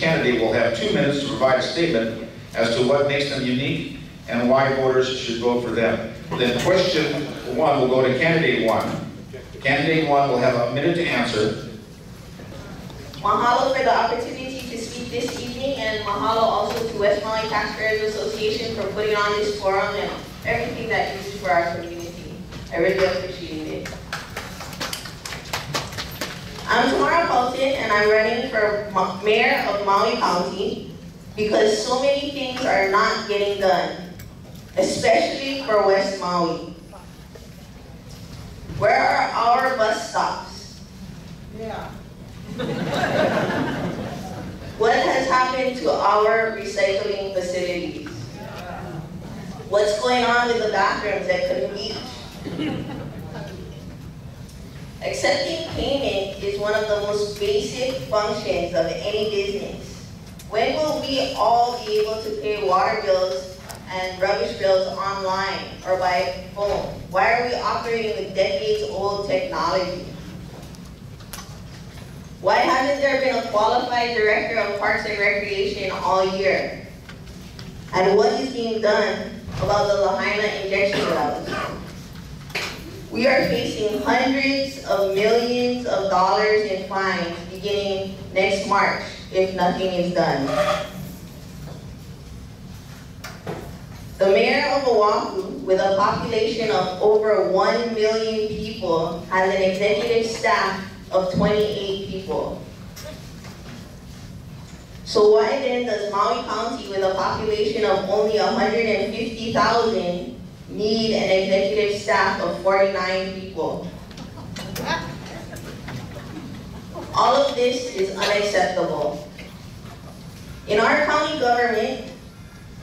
candidate will have 2 minutes to provide a statement as to what makes them unique and why voters should vote for them. Then question 1 will go to candidate 1. Candidate 1 will have a minute to answer. Mahalo for the opportunity to speak this evening, and mahalo also to West Maui Taxpayers Association for putting on this forum and everything that you do for our community. I really appreciate it. I'm Tamara Pelton, and I'm running for Mayor of Maui County because so many things are not getting done, especially for West Maui. Where are our bus stops? Yeah. What has happened to our recycling facilities? What's going on with the bathrooms that couldn't reach? Accepting payment is one of the most basic functions of any business. When will we all be able to pay water bills and rubbish bills online or by phone? Why are we operating with decades-old technology? Why hasn't there been a qualified director of Parks and Recreation all year? And what is being done about the Lahaina injection wells? We are facing hundreds of millions of dollars in fines beginning next March if nothing is done. The mayor of Oahu, with a population of over 1 million people, has an executive staff of 28 people. So why then does Maui County, with a population of only 150,000, need an executive staff of 49 people? All of this is unacceptable. In our county government,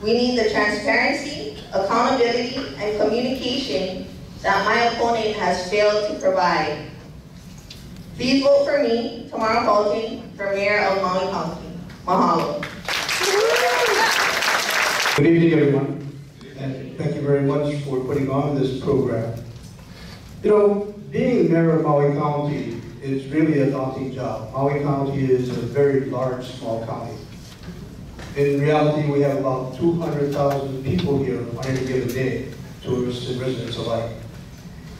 we need the transparency, accountability, and communication that my opponent has failed to provide. Please vote for me, Tamara Pelton, for Mayor of Maui County. Mahalo. Good evening, everyone. And thank you very much for putting on this program. You know, being mayor of Maui County is really a daunting job. Maui County is a very large, small county. In reality, we have about 200,000 people here on any given day, tourists and residents alike.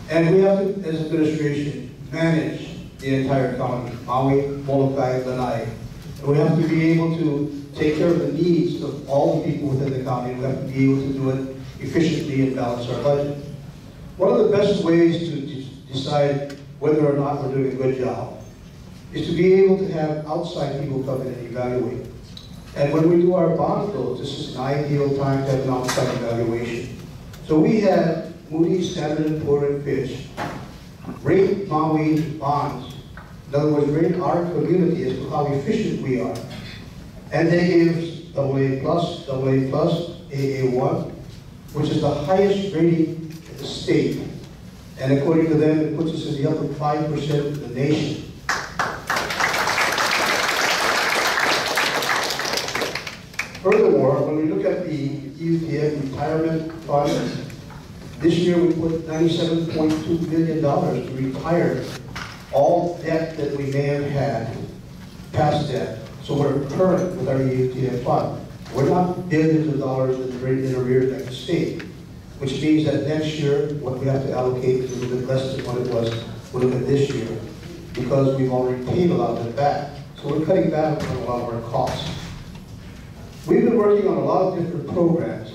And we have to, as administration, manage the entire county, Maui, Molokai, Lanai. And we have to be able to take care of the needs of all the people within the county. We have to be able to do it efficiently and balance our budget. One of the best ways to decide whether or not we're doing a good job is to be able to have outside people come in and evaluate. And when we do our bond builds, this is an ideal time to have an outside evaluation. So we had Moody's, Standard & Poor's, and Fitch rate Maui bonds. In other words, rate our community as to how efficient we are. And they gave us AA+, AA1, which is the highest rating in the state. And according to them, it puts us in the upper 5% of the nation. Furthermore, when we look at the UTF retirement fund, this year we put $97.2 million to retire all debt that we may have had, past debt. So we're current with our UTF fund. We're not billions of dollars in arrears like the state, which means that next year what we have to allocate is a little bit less than what it would have been this year, because we've already paid a lot of it back. So we're cutting back on a lot of our costs. We've been working on a lot of different programs,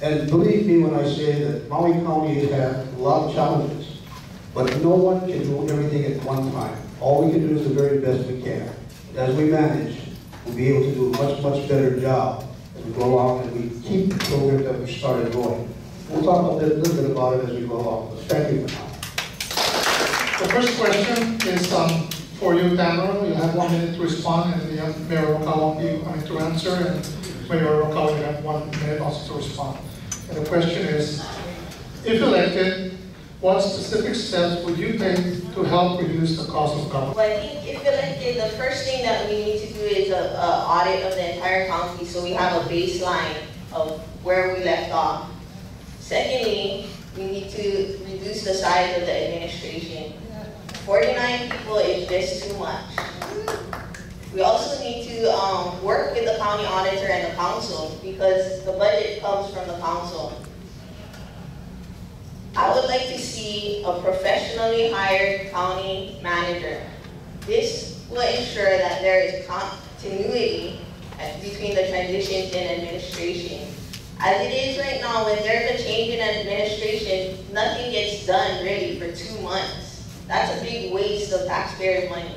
and believe me when I say that Maui County has had a lot of challenges, but no one can do everything at one time. All we can do is the very best we can. And as we manage, we'll be able to do a much, much better job as we go along and we keep the program that we started going. We'll talk a little bit about it as we go along. Thank you for now. The first question is for you, Tamara. You have 1 minute to respond, and we have Mayor Okawa to answer, and Mayor Okawa, you have 1 minute also to respond. And the question is, if elected, what specific steps would you take to help reduce the cost of government? Well, I think if elected, the first thing that we need to do is an audit of the entire county so we have a baseline of where we left off. Secondly, we need to reduce the size of the administration. 49 people is just too much. We also need to work with the county auditor and the council because the budget comes from the council. I would like to see a professionally hired county manager. This will ensure that there is continuity between the transitions in administration. As it is right now, when there's a change in administration, nothing gets done really for 2 months. That's a big waste of taxpayer money.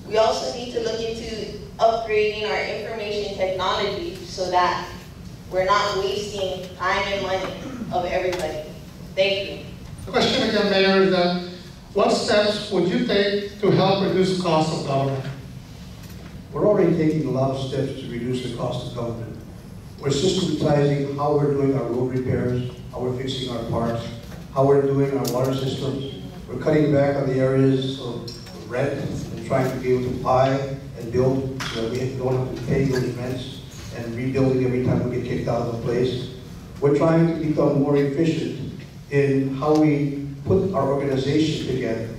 We also need to look into upgrading our information technology so that we're not wasting time and money of everybody. Thank you. The question again, Mayor, is that what steps would you take to help reduce the cost of government? We're already taking a lot of steps to reduce the cost of government. We're systematizing how we're doing our road repairs, how we're fixing our parks, how we're doing our water systems. We're cutting back on the areas of rent and trying to be able to buy and build so that we don't have to pay those rents and rebuilding every time we get kicked out of the place. We're trying to become more efficient in how we put our organization together.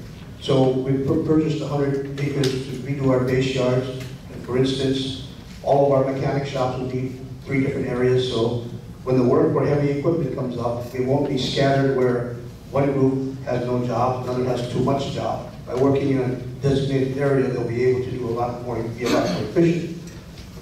So we purchased 100 acres to redo our base yards. And for instance, all of our mechanic shops will be 3 different areas. So when the work for heavy equipment comes up, we won't be scattered where one group has no job, another has too much job. By working in a designated area, they'll be able to do a lot more, be a lot more efficient.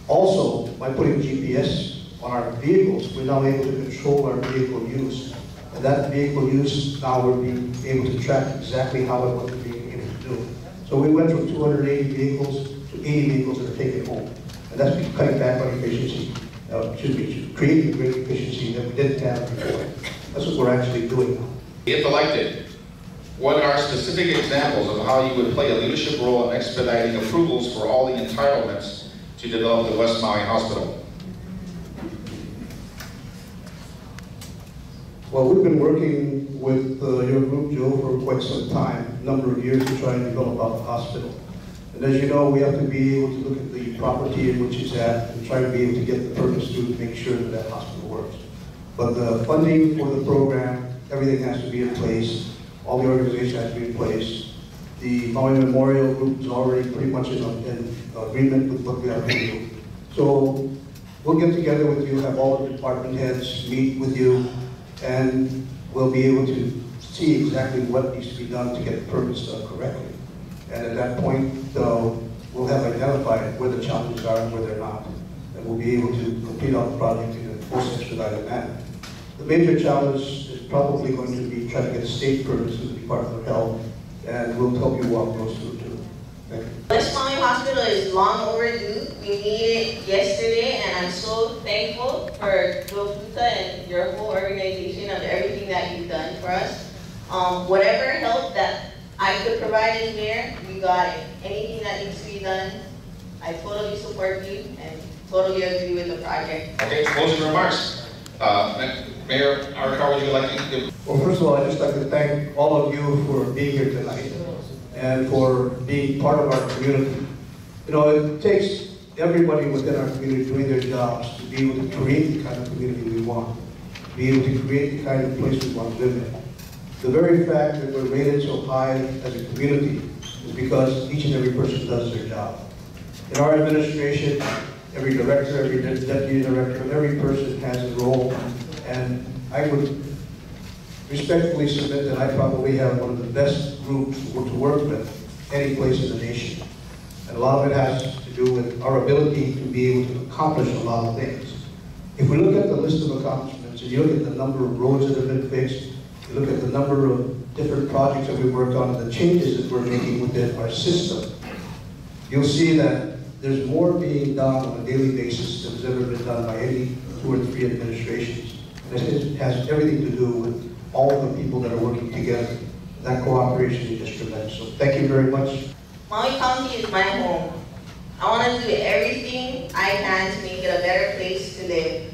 Also, by putting GPS on our vehicles, we're now able to control our vehicle use. And that vehicle use, now we're being able to track exactly how and what we're being able to do. So we went from 280 vehicles to 80 vehicles that are taken home. And that's cutting back on efficiency, creating great efficiency that we didn't have before. That's what we're actually doing now. If elected, what are specific examples of how you would play a leadership role in expediting approvals for all the entitlements to develop the West Maui Hospital? Well, we've been working with your group, Joe, for quite some time, a number of years to try and develop out the hospital. And as you know, we have to be able to look at the property in which it's at and try to be able to get the permits through to make sure that that hospital works. But the funding for the program, everything has to be in place. All the organization has to be in place. The Maui Memorial Group is already pretty much in agreement with what we have to do. So we'll get together with you, have all the department heads meet with you, and we'll be able to see exactly what needs to be done to get the permits done correctly. And at that point, we'll have identified where the challenges are and where they're not. And we'll be able to complete our project in a most expedited manner. The major challenge is probably going to be trying to get state permits through the Department of Health, and we'll help you walk those through too. Thank you. West Maui Hospital is long overdue. We needed it yesterday, and I'm so thankful for Joe Futa and your whole organization of everything that you've done for us. Whatever help that I could provide in there, you got it. Anything that needs to be done, I totally support you and totally agree with the project. Okay, closing remarks. Mayor Arakawa, would you like to give? Well, first of all, I'd just like to thank all of you for being here tonight and for being part of our community. You know, it takes everybody within our community doing their jobs to be able to create the kind of community we want, to be able to create the kind of place we want to live in. The very fact that we're rated so high as a community is because each and every person does their job. In our administration, every director, every deputy director, every person has a role, and I would respectfully submit that I probably have one of the best groups to work with any place in the nation. And a lot of it has to do with our ability to be able to accomplish a lot of things. If we look at the list of accomplishments, and you look at the number of roads that have been fixed, you look at the number of different projects that we've worked on, the changes that we're making within our system, you'll see that there's more being done on a daily basis than has ever been done by any 2 or 3 administrations. And it has everything to do with all the people that are working together. That cooperation is just tremendous. So thank you very much. Maui County is my home. I want to do everything I can to make it a better place to live.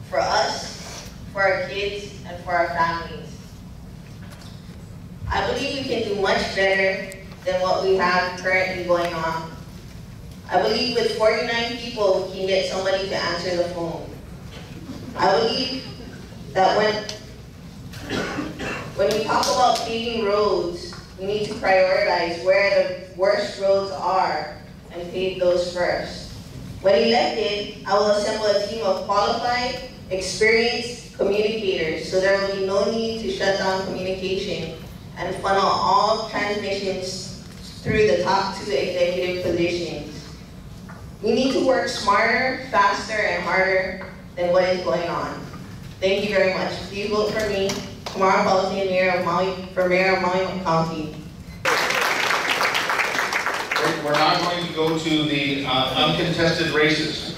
For us, for our kids, and for our families. I believe we can do much better than what we have currently going on. I believe with 49 people, we can get somebody to answer the phone. I believe that when we talk about paving roads, we need to prioritize where the worst roads are and paid those first. When elected, I will assemble a team of qualified, experienced communicators so there will be no need to shut down communication and funnel all transmissions through the top 2 executive positions. We need to work smarter, faster, and harder than what is going on. Thank you very much. Please vote for me, Kamara Palatine, Mayor of Maui, for Mayor of Maui County. We're now going to go to the uncontested races.